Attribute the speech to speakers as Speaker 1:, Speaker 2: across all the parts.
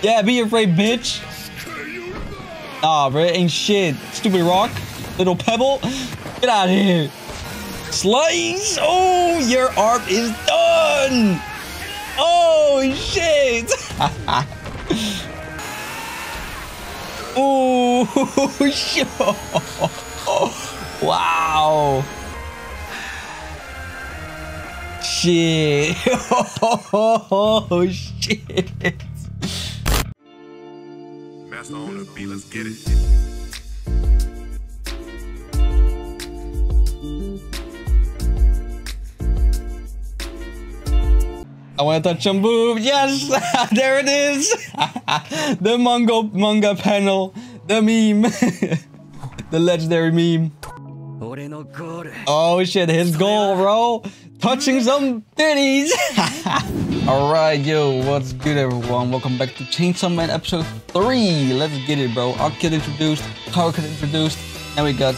Speaker 1: Yeah, be afraid, bitch. Nah, bro, ain't shit. Stupid rock. Little pebble. Get out of here. Slice. Oh, your arm is done. Oh, shit. Oh, shit. Wow. Shit. Oh, shit.
Speaker 2: Master on the beat, let's get it.
Speaker 1: I want to touch some boobs. Yes, there it is. The manga panel, the meme, the legendary meme. Oh shit, his goal, bro. Touching some titties. Alright, yo, what's good, everyone? Welcome back to Chainsawman episode 3. Let's get it, bro. Aki introduced, Power introduced, and we got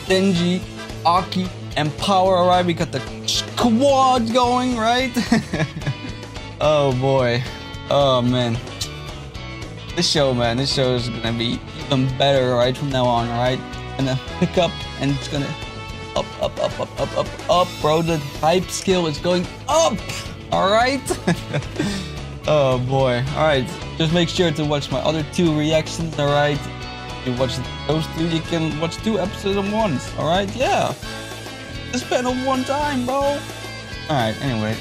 Speaker 1: DENJI, Aki, and Power. Alright, we got the squad going, right? Oh boy. Oh man. This show is gonna be even better right from now on, alright? Gonna pick up and it's gonna up, bro. The hype skill is going up. Alright? Oh boy. Alright. Just make sure to watch my other 2 reactions, alright? If you watch those 2, you can watch 2 episodes at once, alright? Yeah. Just spend on one time, bro. Alright, anyway.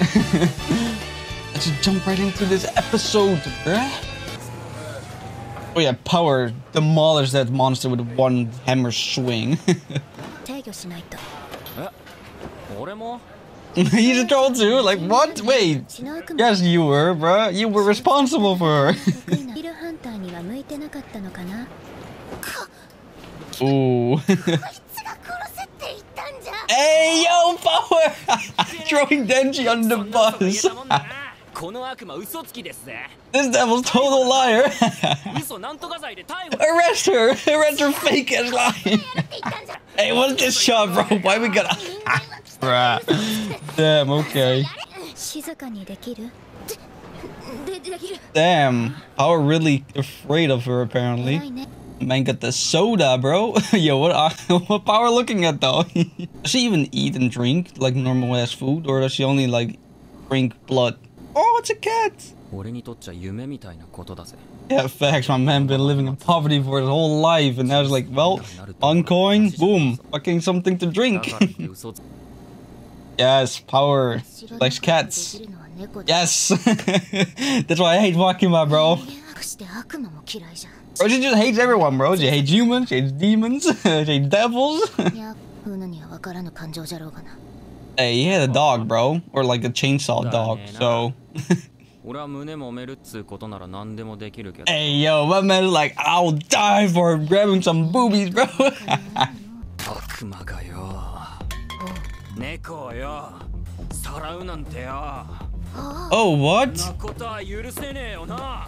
Speaker 1: Let's just jump right into this episode, bruh. Oh yeah, Power demolished that monster with one hammer swing. He's a troll too? Like what? Wait. Yes, you were, bruh. You were responsible for her. Ooh. Hey, yo, Power! Throwing DENJI on the bus. This devil's total liar. Arrest her! Arrest her fake ass lying. Hey, what's this shot, bro? Why we gotta... Bruh. Damn, okay. Damn. Power really afraid of her, apparently. Man got the soda, bro. Yo, what Power looking at, though? Does she even eat and drink like normal ass food? Or does she only, like, drink blood? Oh, it's a cat! Yeah, facts, my man been living in poverty for his whole life, and now it's like, well, 1 coin, boom, fucking something to drink. Yes, Power likes cats. Yes! That's why I hate makima, bro. Bro, she just hates everyone, bro. She hates humans, she hates demons, she hates devils. Hey, he had a dog, bro. Or like a chainsaw dog, so... Hey, yo, my man is like, I'll die for grabbing some boobies, bro. Oh, what?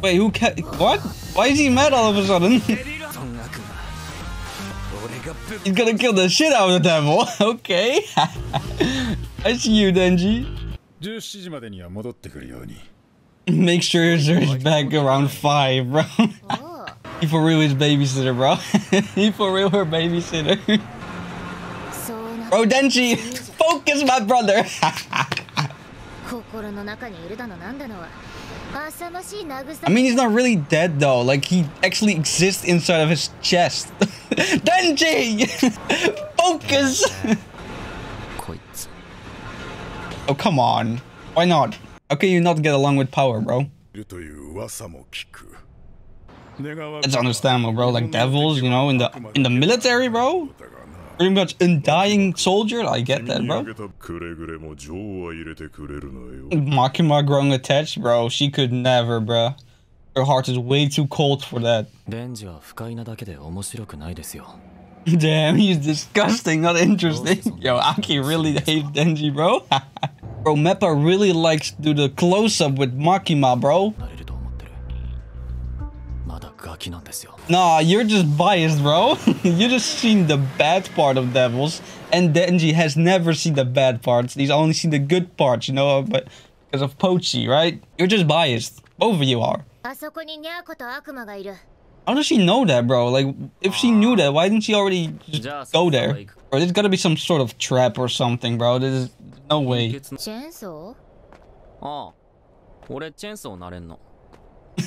Speaker 1: Wait, what? Why is he mad all of a sudden? He's gonna kill the shit out of the devil. Okay. I see you, DENJI. Make sure he's back around 5, bro. He for real is babysitter, bro. He for real her babysitter. Bro, DENJI, focus, my brother. I mean, he's not really dead though. Like, he actually exists inside of his chest. DENJI! Focus! Oh, come on. Why not? How can you not get along with Power, bro? It's understandable, bro. Like devils, you know, in the military, bro. Pretty much undying soldier. I get that, bro. Makima growing attached, bro. She could never, bro. Her heart is way too cold for that. Damn, he's disgusting, not interesting. Yo, Aki really hates DENJI, bro. Bro, Mappa really likes to do the close-up with Makima, bro. Nah, you're just biased, bro. You just seen the bad part of devils, and DENJI has never seen the bad parts. He's only seen the good parts, you know, but because of Pochi, right? You're just biased. Both of you are.
Speaker 3: あそこにニャーコと悪魔がいる。
Speaker 1: How does she know that, bro? Like, if she knew that, why didn't she already just go there? Bro, there's gotta be some sort of trap or something, bro. There's no way.
Speaker 3: チェーンソー？
Speaker 4: ああ、俺チェーンソーなれんの。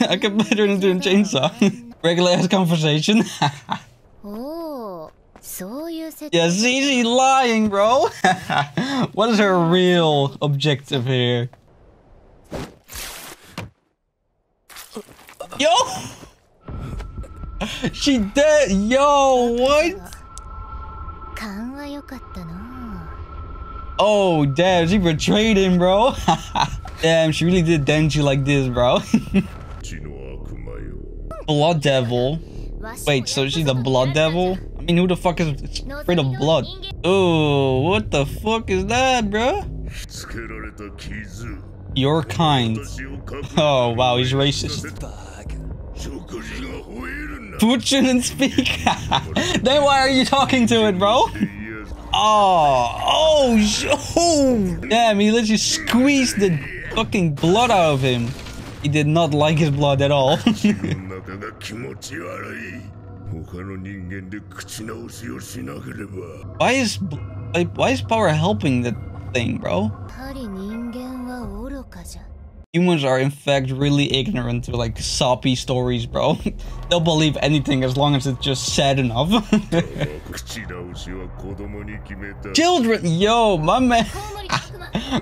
Speaker 1: I can better than doing chainsaw. Regular ass conversation.
Speaker 3: おお、そういう設
Speaker 1: Yeah, see, she's lying, bro. What is her real objective here? Yo! She dead! Yo, what?
Speaker 3: 勘は良かったな。
Speaker 1: Oh, damn, she betrayed him, bro. Damn, she really did Denji like this, bro. Blood devil. Wait, so she's a blood devil? I mean, who the fuck is afraid of blood? Oh, what the fuck is that, bro? Your kind. Oh, wow, he's racist. Food shouldn't speak. Then why are you talking to it, bro? Oh, damn, he literally squeezed the fucking blood out of him. He did not like his blood at all. Why is power helping that thing, bro?
Speaker 3: やはり人間は愚かじゃ。
Speaker 1: Humans are in fact really ignorant to like soppy stories, bro. They'll believe anything as long as it's just sad enough. Children, yo, my man.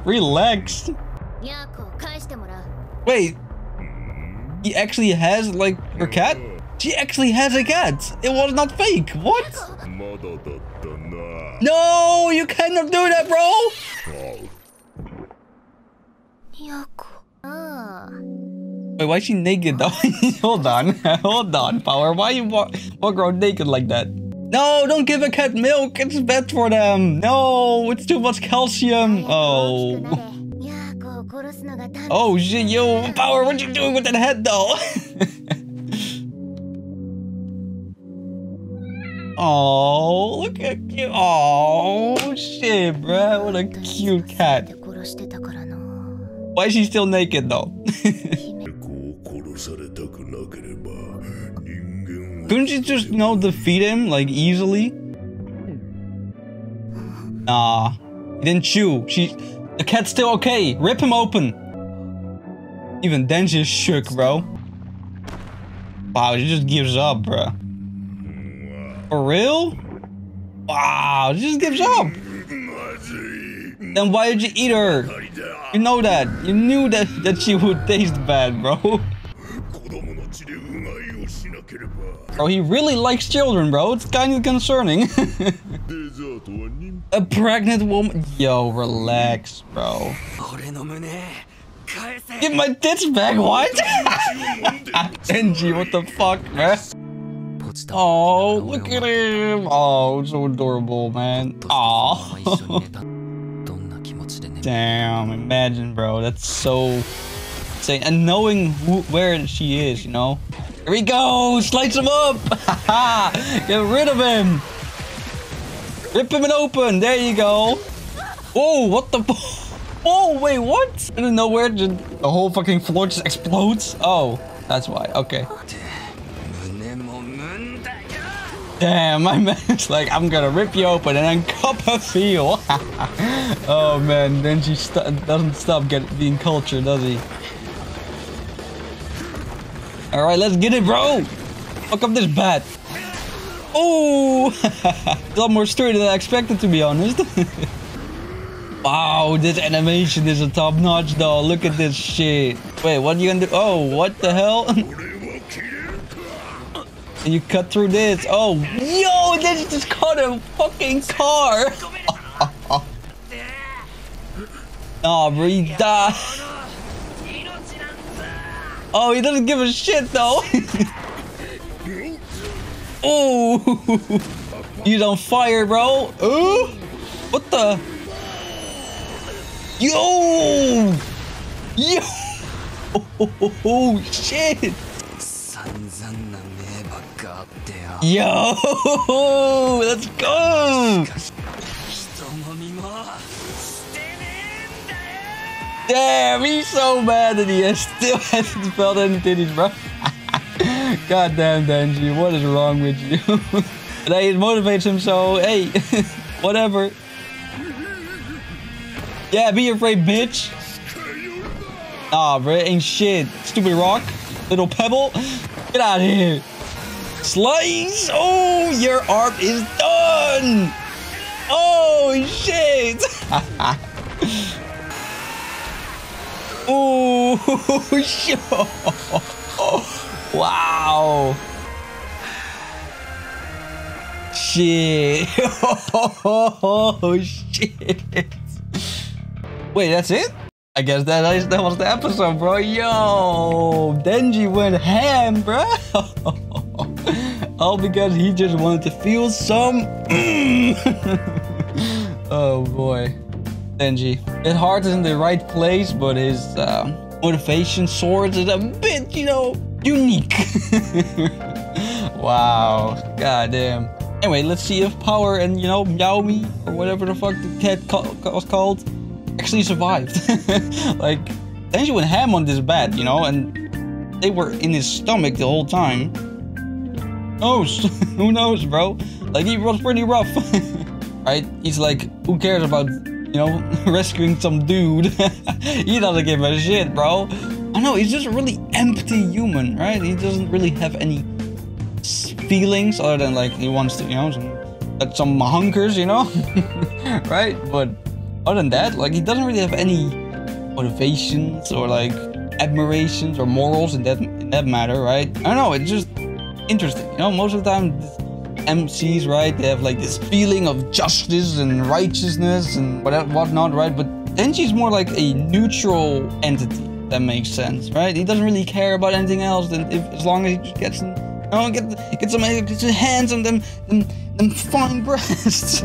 Speaker 1: Relax.
Speaker 3: ニャーコを返してもらう。
Speaker 1: Wait, he actually has like her cat? She actually has a cat. It was not fake. What? No, you cannot do that, bro.
Speaker 3: ニャーコ。ああ。
Speaker 1: Wait, why is she naked though? Hold on, hold on, Power. Why you walk around naked like that? No, don't give a cat milk. It's bad for them. No, it's too much calcium. Oh.
Speaker 3: ニャーコを殺すのが単
Speaker 1: Oh shit, yo, Power, what you doing with that head though? Oh, look at you. Oh shit, bruh. What a cute cat.
Speaker 3: 殺してたからな。
Speaker 1: Why is she still naked though? Couldn't you just, you know, defeat him like easily? Nah, he didn't chew. The cat's still okay. Rip him open. Even Denji is shook, bro. Wow, she just gives up, bro. For real? Wow, she just gives up. Then why did you eat her? You know that. You knew that she would taste bad, bro. Bro, he really likes children, bro. It's kind of concerning. A pregnant woman. Yo, relax, bro. Give my tits back, what? Denji, what the fuck, man? Oh, look at him. Oh, so adorable, man. Oh. Damn, imagine, bro. That's so insane. And knowing where she is, you know? Here we go! Slice him up! Get rid of him! Rip him open! There you go! Whoa, what the Whoa, wait, what? I don't know where the whole fucking floor just explodes. Oh, that's why. Okay. Damn, my man's like, I'm gonna rip you open and then cup a feel. Oh man, then she doesn't stop being cultured, does he? Alright, let's get it, bro! Fuck up this bat. Oh! A lot more story than I expected, to be honest. Wow, this animation is a top notch though. Look at this shit. Wait, what are you gonna do? Oh, what the hell? You cut through this. Oh, yo, they just caught a fucking car. Oh, bro, he died. Oh, he doesn't give a shit though. Oh, he's on fire, bro. What the? Yo, yo. Oh shit. Yo, let's go! Damn, he's so mad that he still hasn't felt any titties, bro. Goddamn, Denji, what is wrong with you? But hey, it motivates him, so hey, whatever. Yeah, be afraid, bitch. Ah, bro, ain't shit. Stupid rock. Little pebble. Get out of here. Slice. Oh, your arm is done. Oh, shit. Oh, shit. Wow. Shit. Oh, shit. Wait, that's it? I guess that was the episode, bro. Yo, Denji went ham, bro. All because he just wanted to feel some. Oh boy, Denji. His heart is in the right place, but his motivation source is a bit, you know, unique. Wow, goddamn. Anyway, let's see if Power and, you know, Meowmy or whatever the fuck the cat was called actually survived. Like, Denji went ham on this bat, you know, and they were in his stomach the whole time. Oh, who knows, bro? Like, he was pretty rough. Right? He's like, who cares about, you know, rescuing some dude? He doesn't give a shit, bro. I know, he's just a really empty human, right? He doesn't really have any feelings other than, like, he wants to, you know, some hunkers, you know? Right? But other than that, like, he doesn't really have any motivations or, like, admirations or morals in that matter, right? I don't know, it's just interesting, you know? Most of the time, MCs, right, they have, like, this feeling of justice and righteousness and whatnot, right? But Denji's more like a neutral entity, if that makes sense, right? He doesn't really care about anything else than as long as he just gets, you know, get his hands on them fine breasts.